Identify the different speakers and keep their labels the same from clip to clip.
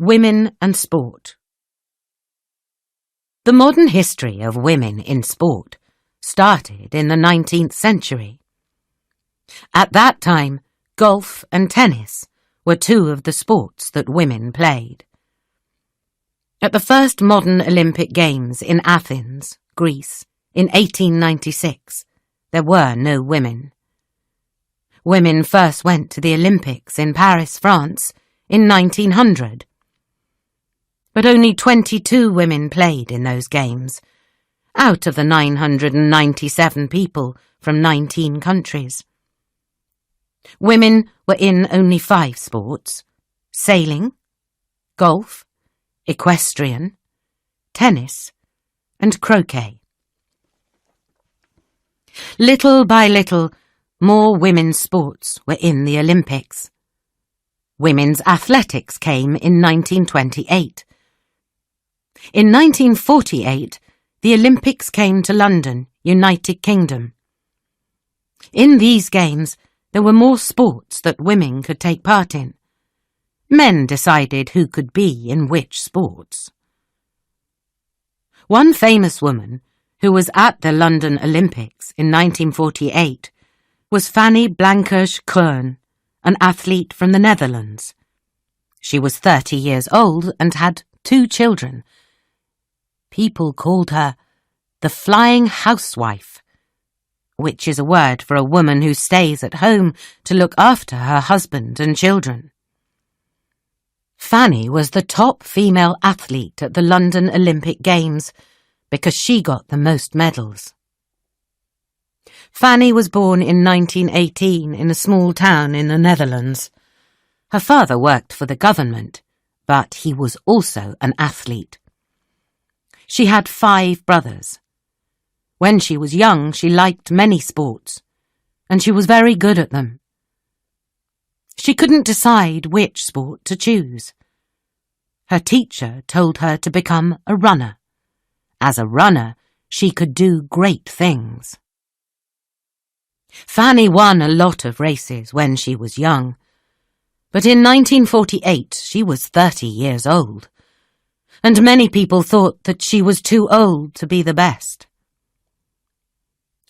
Speaker 1: Women and Sport. The modern history of women in sport started in the 19th century. At that time, golf and tennis were two of the sports that women played. At the first modern Olympic Games in Athens, Greece, in 1896, there were no women. Women first went to the Olympics in Paris, France, in 1900. But only 22 women played in those games, out of the 997 people from 19 countries. Women were in only 5 sports: sailing, golf, equestrian, tennis, and croquet. Little by little, more women's sports were in the Olympics. Women's athletics came in 1928. In 1948, the Olympics came to London, United Kingdom. In these games, there were more sports that women could take part in. Men decided who could be in which sports. One famous woman, who was at the London Olympics in 1948, was Fanny Blankers-Koen, an athlete from the Netherlands. She was 30 years old and had 2 children. People called her the Flying Housewife, which is a word for a woman who stays at home to look after her husband and children. Fanny was the top female athlete at the London Olympic Games because she got the most medals. Fanny was born in 1918 in a small town in the Netherlands. Her father worked for the government, but he was also an athlete. She had 5 brothers. When she was young, she liked many sports, and she was very good at them. She couldn't decide which sport to choose. Her teacher told her to become a runner. As a runner, she could do great things. Fanny won a lot of races when she was young, but in 1948 she was 30 years old, and many people thought that she was too old to be the best.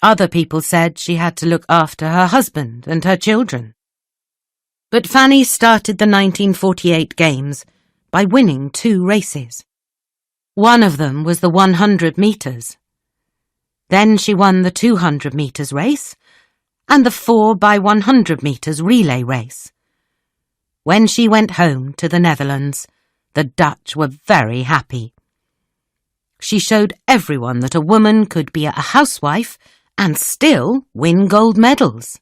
Speaker 1: Other people said she had to look after her husband and her children. But Fanny started the 1948 Games by winning 2 races. One of them was the 100 metres. Then she won the 200 metres race and the 4x100 metres relay race. When she went home to the Netherlands, the Dutch were very happy. She showed everyone that a woman could be a housewife and still win gold medals.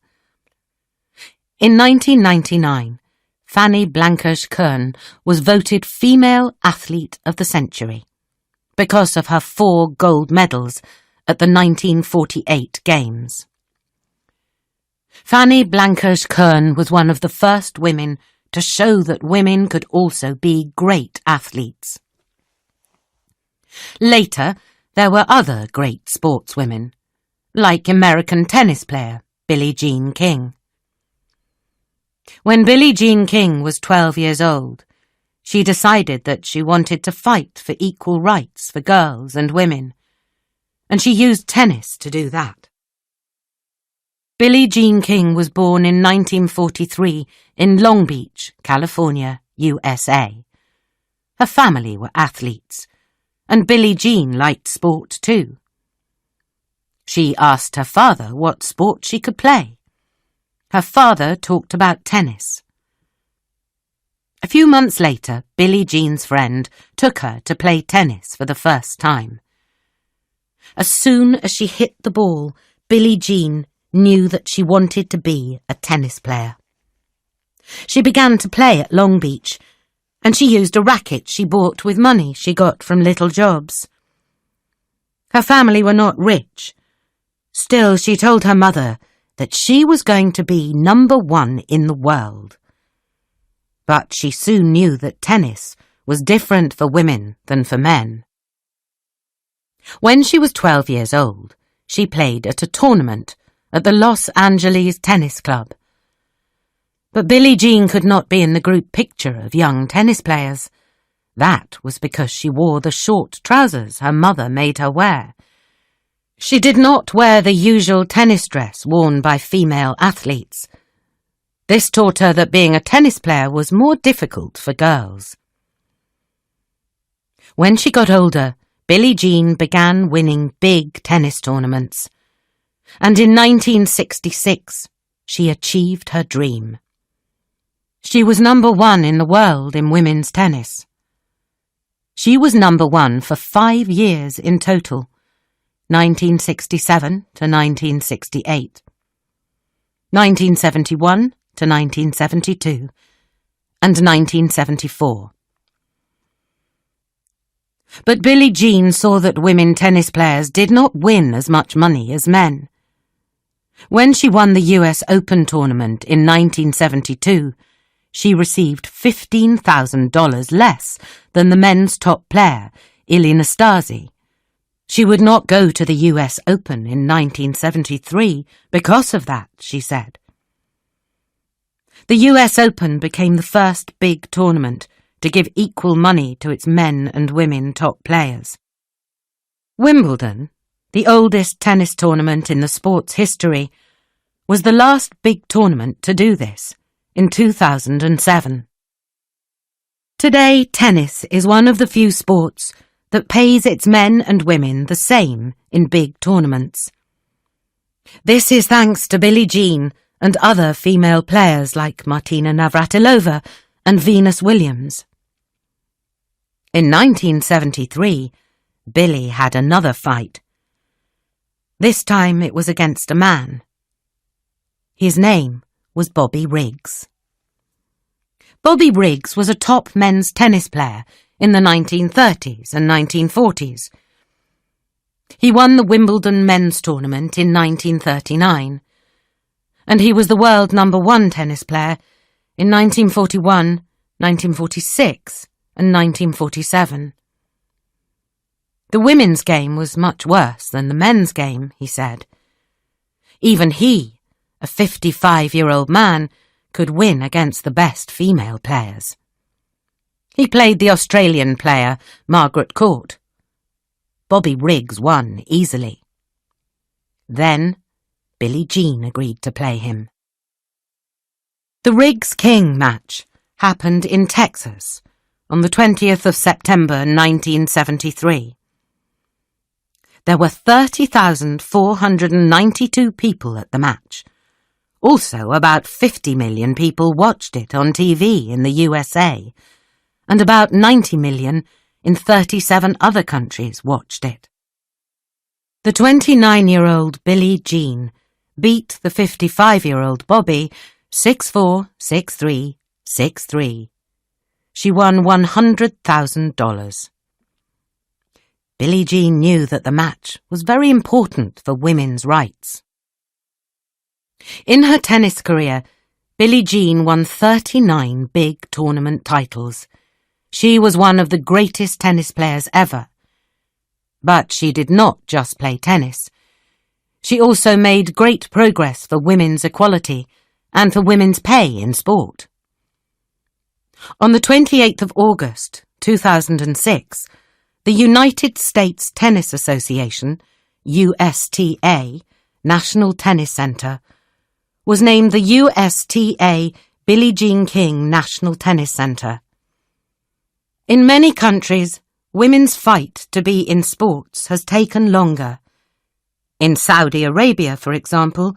Speaker 1: In 1999, Fanny Blankers-Koen was voted Female Athlete of the Century because of her 4 gold medals at the 1948 Games. Fanny Blankers-Koen was one of the first women to show that women could also be great athletes. Later, there were other great sportswomen, like American tennis player Billie Jean King. When Billie Jean King was 12 years old, she decided that she wanted to fight for equal rights for girls and women, and she used tennis to do that. Billie Jean King was born in 1943 in Long Beach, California, USA. Her family were athletes, and Billie Jean liked sport too. She asked her father what sport she could play. Her father talked about tennis. A few months later, Billie Jean's friend took her to play tennis for the first time. As soon as she hit the ball, Billie Jean knew that she wanted to be a tennis player. She began to play at Long Beach, and she used a racket she bought with money she got from little jobs. Her family were not rich. Still, she told her mother that she was going to be number 1 in the world. But she soon knew that tennis was different for women than for men. When she was 12 years old, she played at a tournament at the Los Angeles Tennis Club. But Billie Jean could not be in the group picture of young tennis players, That was because she wore the short trousers her mother made her wear. She did not wear the usual tennis dress worn by female athletes. This taught her that being a tennis player was more difficult for girls. When she got older, Billie Jean began winning big tennis tournaments. And in 1966, she achieved her dream. She was number 1 in the world in women's tennis. She was number 1 for 5 years in total, 1967 to 1968, 1971 to 1972, and 1974. But Billie Jean saw that women tennis players did not win as much money as men. When she won the US Open tournament in 1972, she received $15,000 less than the men's top player, Ilie Nastase. She would not go to the US Open in 1973 because of that, she said. The US Open became the first big tournament to give equal money to its men and women top players. Wimbledon, the oldest tennis tournament in the sport's history, was the last big tournament to do this, in 2007. Today, tennis is one of the few sports that pays its men and women the same in big tournaments. This is thanks to Billie Jean and other female players like Martina Navratilova and Venus Williams. In 1973, Billie had another fight. This time it was against a man. His name was Bobby Briggs. Bobby Briggs was a top men's tennis player in the 1930s and 1940s. He won the Wimbledon men's tournament in 1939, and he was the world number 1 tennis player in 1941, 1946, and 1947. The women's game was much worse than the men's game, he said. Even he, a 55-year-old man, could win against the best female players. He played the Australian player, Margaret Court. Bobby Briggs won easily. Then, Billie Jean agreed to play him. The Briggs-King match happened in Texas on the 20th of September 1973. There were 30,492 people at the match. Also, about 50 million people watched it on TV in the USA, and about 90 million in 37 other countries watched it. The 29-year-old Billie Jean beat the 55-year-old Bobby 6-4, 6-3, 6-3. She won $100,000. Billie Jean knew that the match was very important for women's rights. In her tennis career, Billie Jean won 39 big tournament titles. She was one of the greatest tennis players ever. But she did not just play tennis. She also made great progress for women's equality and for women's pay in sport. On the 28th of August, 2006, the United States Tennis Association, USTA, National Tennis Center, was named the USTA Billie Jean King National Tennis Center. In many countries, women's fight to be in sports has taken longer. In Saudi Arabia, for example,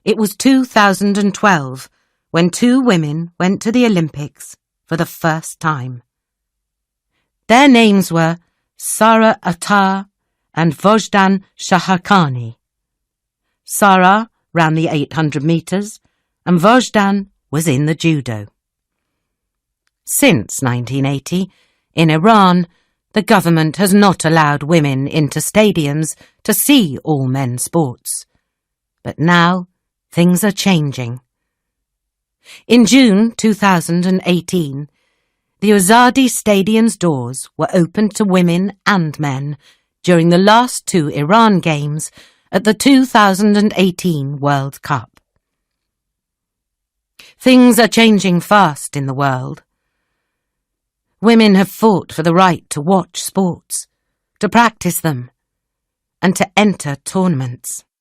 Speaker 1: it was 2012 when 2 women went to the Olympics for the first time. Their names were Sara Attar and Vojdan Shaharkhani. Sara ran the 800 meters, and Vojdan was in the judo. Since 1980, in Iran, the government has not allowed women into stadiums to see all men's sports. But now, things are changing. In June 2018, the Azadi Stadium's doors were opened to women and men during the last 2 Iran Games at the 2018 World Cup. Things are changing fast in the world. Women have fought for the right to watch sports, to practice them, and to enter tournaments.